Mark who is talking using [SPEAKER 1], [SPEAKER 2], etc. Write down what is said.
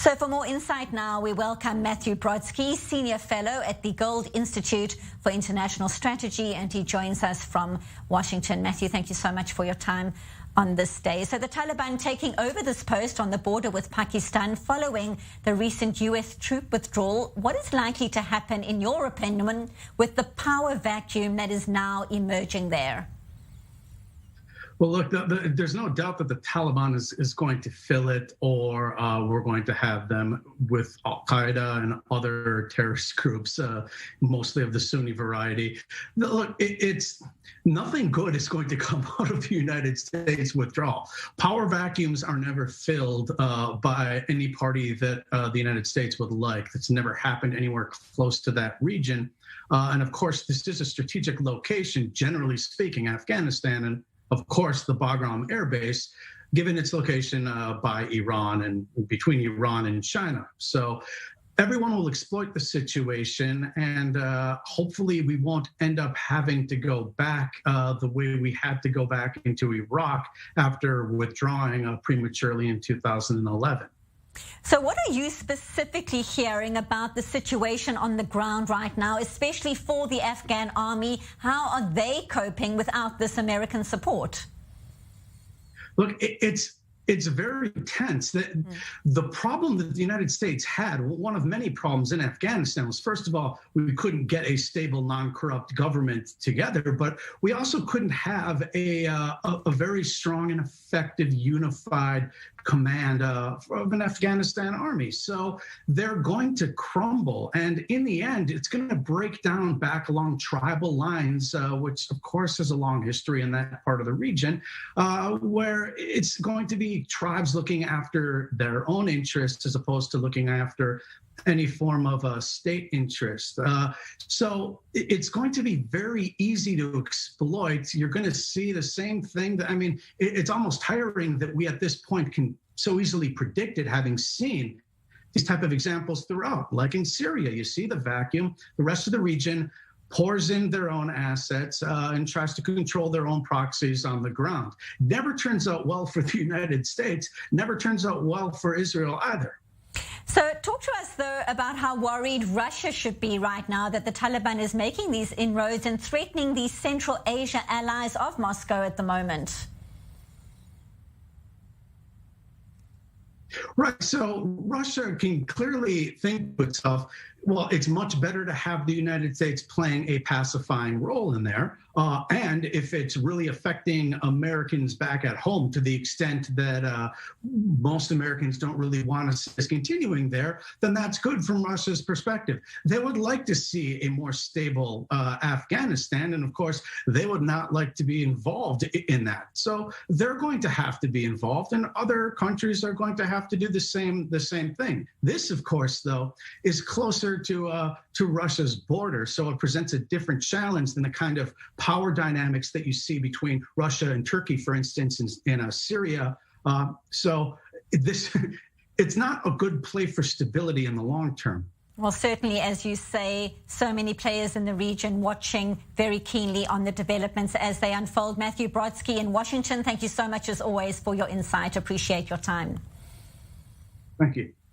[SPEAKER 1] So for more insight now, we welcome Matthew Brodsky, Senior Fellow at the Gold Institute for International Strategy, and he joins us from Washington. Matthew, thank you so much for your time on this day. So the Taliban taking over this post on the border with Pakistan following the recent US troop withdrawal. What is likely to happen, in your opinion, with the power vacuum that is now emerging there?
[SPEAKER 2] Well, look, there's no doubt that the Taliban is going to fill it, or we're going to have them with al-Qaeda and other terrorist groups, mostly of the Sunni variety. Look, it's nothing good is going to come out of the United States withdrawal. Power vacuums are never filled by any party that the United States would like. That's never happened anywhere close to that region. And of course, this is a strategic location, generally speaking, Afghanistan, and of course, the Bagram Air Base, given its location by Iran and between Iran and China. So everyone will exploit the situation, and hopefully we won't end up having to go back the way we had to go back into Iraq after withdrawing prematurely in 2011.
[SPEAKER 1] So what are you specifically hearing about the situation on the ground right now, especially for the Afghan army? How are they coping without this American support?
[SPEAKER 2] Look, it's very tense. The problem that the United States had, one of many problems in Afghanistan, was, first of all, we couldn't get a stable, non-corrupt government together, but we also couldn't have a very strong and effective, unified command of an Afghanistan army. So they're going to crumble. And in the end, it's going to break down back along tribal lines, which, of course, has a long history in that part of the region, where it's going to be tribes looking after their own interests as opposed to looking after any form of a state interest. So it's going to be very easy to exploit. You're going to see the same thing. It's almost tiring that we at this point can so easily predict it, having seen these type of examples throughout. Like in Syria, you see the vacuum. The rest of the region pours in their own assets and tries to control their own proxies on the ground. Never turns out well for the United States, never turns out well for Israel either.
[SPEAKER 1] So talk to us, though, about how worried Russia should be right now that the Taliban is making these inroads and threatening these Central Asia allies of Moscow at the moment.
[SPEAKER 2] Right. So Russia can clearly think to itself, well, it's much better to have the United States playing a pacifying role in there. And if it's really affecting Americans back at home to the extent that most Americans don't really want us continuing there, then that's good from Russia's perspective. They would like to see a more stable Afghanistan. And of course, they would not like to be involved in that. So they're going to have to be involved, and other countries are going to have to do the same thing. This, of course, though, is closer to Russia's border, so it presents a different challenge than the kind of power dynamics that you see between Russia and Turkey, for instance, in Syria. So it's not a good play for stability in the long term.
[SPEAKER 1] Well, certainly, as you say, so many players in the region watching very keenly on the developments as they unfold. Matthew Brodsky in Washington, thank you so much, as always, for your insight. Appreciate your time.
[SPEAKER 2] Thank you.